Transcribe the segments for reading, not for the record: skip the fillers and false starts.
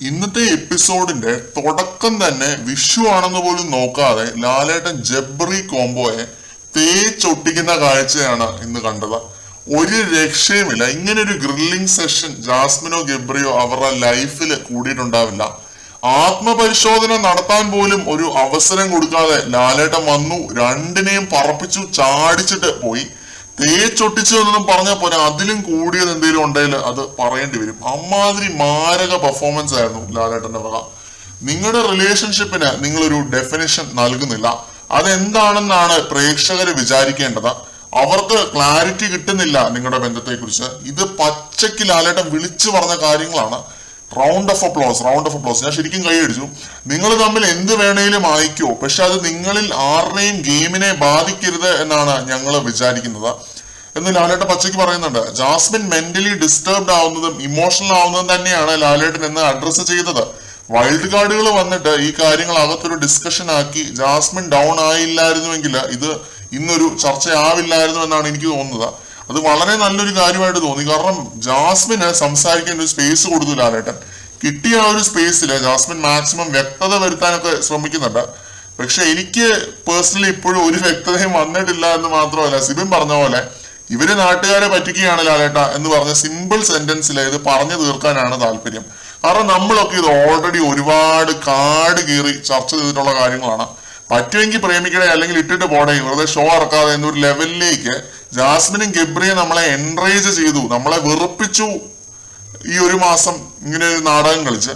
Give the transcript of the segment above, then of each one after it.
ഇന്നത്തെ എപ്പിസോഡിന്റെ തുടക്കം തന്നെ വിഷു ആണെന്ന് പോലും നോക്കാതെ ലാലേട്ടൻ ജബ്രി കോംബോയെ തേച്ചൊട്ടിക്കുന്ന കാഴ്ചയാണ് ഇന്ന് കണ്ടത്. ഒരു രക്ഷയുമില്ല. ഇങ്ങനെ ഒരു ഗ്രില്ലിംഗ് സെഷൻ ജാസ്മിനോ ഗബ്രിയോ അവരുടെ ലൈഫിൽ കൂടിയിട്ടുണ്ടാവില്ല. ആത്മപരിശോധന നടത്താൻ പോലും ഒരു അവസരം കൊടുക്കാതെ ലാലേട്ടൻ വന്നു, രണ്ടിനെയും പറപ്പിച്ചു, ചാടിച്ചിട്ട് പോയി. തേച്ചൊട്ടിച്ചു എന്നൊന്നും പറഞ്ഞാൽ പോലെ അതിലും കൂടിയത് എന്തെങ്കിലും ഉണ്ടെങ്കിൽ അത് പറയേണ്ടി വരും. അമ്മാതിരി മാരക പെർഫോമൻസ് ആയിരുന്നു ലാലേട്ടന്റെ വക. നിങ്ങളുടെ റിലേഷൻഷിപ്പിന് നിങ്ങളൊരു ഡെഫിനിഷൻ നൽകുന്നില്ല. അതെന്താണെന്നാണ് പ്രേക്ഷകർ വിചാരിക്കേണ്ടത്. അവർക്ക് ക്ലാരിറ്റി കിട്ടുന്നില്ല നിങ്ങളുടെ ബന്ധത്തെക്കുറിച്ച്. ഇത് പച്ചയ്ക്ക് ലാലേട്ടൻ വിളിച്ചു പറഞ്ഞ കാര്യങ്ങളാണ്. Round of applause. ഞാൻ ശരിക്കും കൈയടിച്ചു. നിങ്ങൾ തമ്മിൽ എന്ത് വേണേലും അയക്കോ, പക്ഷെ അത് നിങ്ങളിൽ ആരുടെയും ഗെയിമിനെ ബാധിക്കരുത് എന്നാണ് ഞങ്ങൾ വിചാരിക്കുന്നത് എന്ന് ലാലേട്ടൻ പച്ചയ്ക്ക് പറയുന്നുണ്ട്. ജാസ്മിൻ മെന്റലി ഡിസ്റ്റർബ്ഡ് ആവുന്നതും ഇമോഷണൽ ആവുന്നതും തന്നെയാണ് ലാലേട്ടൻ എന്ന് അഡ്രസ്സ് ചെയ്തത്. വൈൽഡ് കാർഡുകൾ വന്നിട്ട് ഈ കാര്യങ്ങൾ അകത്തൊരു ഡിസ്കഷൻ ആക്കി ജാസ്മിൻ ഡൗൺ ആയില്ലായിരുന്നുവെങ്കിൽ ഇത് ഇന്നൊരു ചർച്ചയാവില്ലായിരുന്നു എന്നാണ് എനിക്ക് തോന്നുന്നത്. അത് വളരെ നല്ലൊരു കാര്യമായിട്ട് തോന്നി. കാരണം ജാസ്മിന് സംസാരിക്കാൻ ഒരു സ്പേസ് കൊടുത്തു ലാലേട്ടൻ. കിട്ടിയ ആ ഒരു സ്പേസിൽ ജാസ്മിൻ മാക്സിമം വ്യക്തത വരുത്താനൊക്കെ ശ്രമിക്കുന്നുണ്ട്. പക്ഷെ എനിക്ക് പേഴ്സണലി ഇപ്പോഴും ഒരു വ്യക്തതയും വന്നിട്ടില്ല എന്ന് മാത്രമല്ല, സിബിൻ പറഞ്ഞ പോലെ ഇവര് നാട്ടുകാരെ പറ്റിക്കുകയാണ് ലാലേട്ട എന്ന് പറഞ്ഞ സിമ്പിൾ സെന്റൻസിൽ ഇത് പറഞ്ഞു തീർക്കാനാണ് താല്പര്യം. കാരണം നമ്മളൊക്കെ ഇത് ഓൾറെഡി ഒരുപാട് കാട് കീറി ചർച്ച ചെയ്തിട്ടുള്ള കാര്യങ്ങളാണ്. പറ്റുമെങ്കിൽ പ്രേമിക്കണേ, അല്ലെങ്കിൽ ഇട്ടിട്ട് പോടേ, വെറുതെ ഷോ ഇറക്കാതെ എന്നൊരു ലെവലിലേക്ക് ജാസ്മിനും ഗബ്രിയും നമ്മളെ എൻറേജ് ചെയ്തു, നമ്മളെ വെറുപ്പിച്ചു. ഈ ഒരു മാസം ഇങ്ങനെ ഒരു നാടകം കളിച്ച്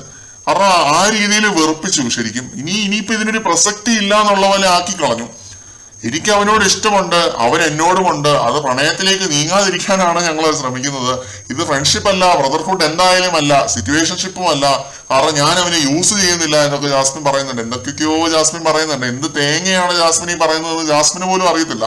കാരണം ആ രീതിയിൽ വെറുപ്പിച്ചു ശരിക്കും. ഇനിയിപ്പോ ഇതിനൊരു പ്രസക്തി ഇല്ല എന്നുള്ള പോലെ ആക്കി കളഞ്ഞു. എനിക്ക് അവനോട് ഇഷ്ടമുണ്ട്, അവൻ എന്നോടുമുണ്ട്. അത് പ്രണയത്തിലേക്ക് നീങ്ങാതിരിക്കാനാണ് ഞങ്ങൾ ശ്രമിക്കുന്നത്. ഇത് ഫ്രണ്ട്ഷിപ്പ് അല്ല, ബ്രദർഹുഡ് എന്തായാലും അല്ല, സിറ്റുവേഷൻഷിപ്പും അല്ല. കാരണം ഞാൻ അവനെ യൂസ് ചെയ്യുന്നില്ല എന്നൊക്കെ ജാസ്മിൻ പറയുന്നുണ്ട്. എന്തൊക്കെയോ ജാസ്മിൻ പറയുന്നുണ്ട്. എന്ത് തേങ്ങയാണ് ജാസ്മിൻ ഈ പറയുന്നത് ജാസ്മിന് പോലും അറിയത്തില്ല.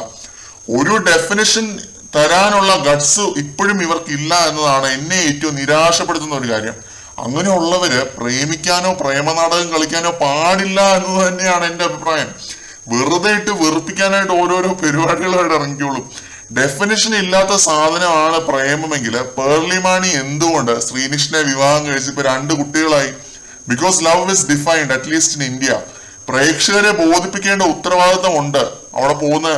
ഒരു ഡെഫിനിഷൻ തരാനുള്ള ഗട്സ് ഇപ്പോഴും ഇവർക്കില്ല എന്നതാണ് എന്നെ ഏറ്റവും നിരാശപ്പെടുത്തുന്ന ഒരു കാര്യം. അങ്ങനെയുള്ളവര് പ്രേമിക്കാനോ പ്രേമനാടകം കളിക്കാനോ പാടില്ല എന്നത് തന്നെയാണ് എന്റെ അഭിപ്രായം. വെറുതെ ഇട്ട് വെറുപ്പിക്കാനായിട്ട് ഓരോരോ പരിപാടികളായിട്ട് ഇറങ്ങിക്കോളും. ഡെഫിനിഷൻ ഇല്ലാത്ത സാധനമാണ് പ്രേമമെങ്കിൽ പേർലിമാണി എന്തുകൊണ്ട് ശ്രീനിഷിനെ വിവാഹം കഴിച്ച് ഇപ്പൊ 2 കുട്ടികളായി? Because love is defined, at least in India. പ്രേക്ഷകരെ ബോധിപ്പിക്കേണ്ട ഉത്തരവാദിത്തം ഉണ്ട് അവിടെ പോകുന്ന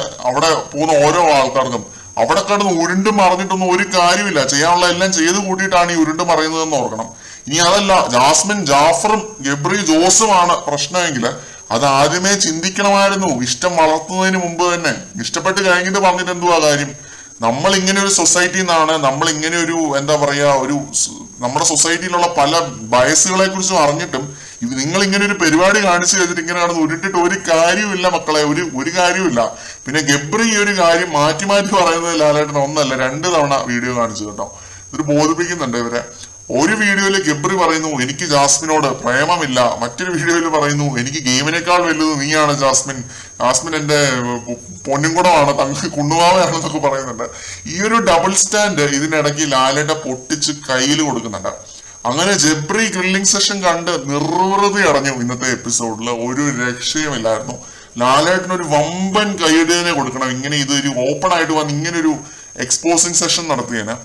ഓരോ ആൾക്കാർക്കും. അവിടെ കിടന്ന് ഉരുണ്ടും മറിഞ്ഞിട്ടൊന്നും ഒരു കാര്യമില്ല. ചെയ്യാനുള്ള എല്ലാം ചെയ്ത് കൂട്ടിയിട്ടാണ് ഈ ഉരുണ്ടും മറിയുന്നതെന്ന് ഓർക്കണം. ഇനി അതല്ല, ജാസ്മിൻ ജാഫറും ഗബ്രി ജോസുമാണ് പ്രശ്നമെങ്കിൽ അത് ആദ്യമേ ചിന്തിക്കണമായിരുന്നു. ഇഷ്ടം വളർത്തുന്നതിന് മുമ്പ് തന്നെ. ഇഷ്ടപ്പെട്ട് കഴിഞ്ഞിട്ട് പറഞ്ഞിട്ട് എന്തുവാ കാര്യം? നമ്മൾ ഇങ്ങനെ ഒരു സൊസൈറ്റിയിൽ നിന്നാണ്, നമ്മൾ ഇങ്ങനെ ഒരു എന്താ പറയാ, നമ്മുടെ സൊസൈറ്റിയിലുള്ള പല ബയസുകളെ കുറിച്ചും അറിഞ്ഞിട്ടും നിങ്ങൾ ഇങ്ങനെ ഒരു പരിപാടി കാണിച്ചു കഴിഞ്ഞിട്ട് ഇങ്ങനെ നടന്ന് ഉരുട്ടിട്ട് ഒരു കാര്യമില്ല മക്കളെ, ഒരു കാര്യമില്ല. പിന്നെ ഗബ്രി ഈ ഒരു കാര്യം മാറ്റി പറയുന്നത് ലാലേട്ടൻ 1 അല്ല 2 തവണ വീഡിയോ കാണിച്ചു കേട്ടോ. ഇത് ബോധിപ്പിക്കുന്നുണ്ട് ഇവരെ. ഒരു വീഡിയോയിൽ ഗബ്രി പറയുന്നു എനിക്ക് ജാസ്മിനോട് പ്രേമമില്ല, മറ്റൊരു വീഡിയോയിൽ പറയുന്നു എനിക്ക് ഗെയിമിനേക്കാൾ വലുത് നീയാണ് ജാസ്മിൻ എന്റെ പൊന്നുംകുടമാണ്, തങ്ങൾക്ക് കുണ്ണുവാവയാണെന്നൊക്കെ പറയുന്നുണ്ട്. ഈ ഒരു ഡബിൾ സ്റ്റാൻഡ് ഇതിനിടയ്ക്ക് ലാലേട്ട പൊട്ടിച്ച് കയ്യിൽ കൊടുക്കുന്നുണ്ട്. അങ്ങനെ ജബ്രി ഗ്രില്ലിംഗ് സെഷൻ കണ്ട് നിർവൃതി അടഞ്ഞു ഇന്നത്തെ എപ്പിസോഡിൽ. ഒരു രക്ഷയുമില്ലായിരുന്നു. ലാലേട്ടന് ഒരു വമ്പൻ കൈയടിയെ കൊടുക്കണം. ഇങ്ങനെ ഇതൊരു ഓപ്പൺ ആയിട്ട് വന്ന് ഇങ്ങനെ ഒരു എക്സ്പോസിങ് സെഷൻ നടത്തിയതിന്.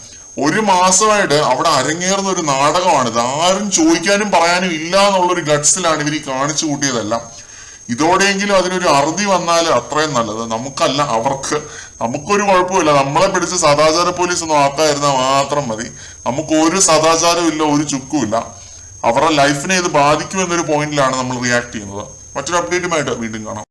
1 മാസമായിട്ട് അവിടെ അരങ്ങേറുന്ന ഒരു നാടകമാണ് ഇത്. ആരും ചോദിക്കാനും പറയാനും ഇല്ല എന്നുള്ളൊരു ഗട്സിലാണ് ഇവർ കാണിച്ചു കൂട്ടിയതെല്ലാം. ഇതോടെയെങ്കിലും അതിനൊരു അറുതി വന്നാൽ അത്രയും നല്ലത്. നമുക്കല്ല, അവർക്ക്. നമുക്കൊരു കുഴപ്പമില്ല. നമ്മളെ പിടിച്ച് സദാചാര പോലീസ് ഒന്നും ആക്കാതിരുന്നാൽ മാത്രം മതി. നമുക്ക് ഒരു സദാചാരവും ഇല്ല, ഒരു ചുക്കുമില്ല. അവരുടെ ലൈഫിനെ ഇത് ബാധിക്കുമെന്നൊരു പോയിന്റിലാണ് നമ്മൾ റിയാക്ട് ചെയ്യുന്നത്. മറ്റൊരു അപ്ഡേറ്റുമായിട്ട് വീണ്ടും കാണാം.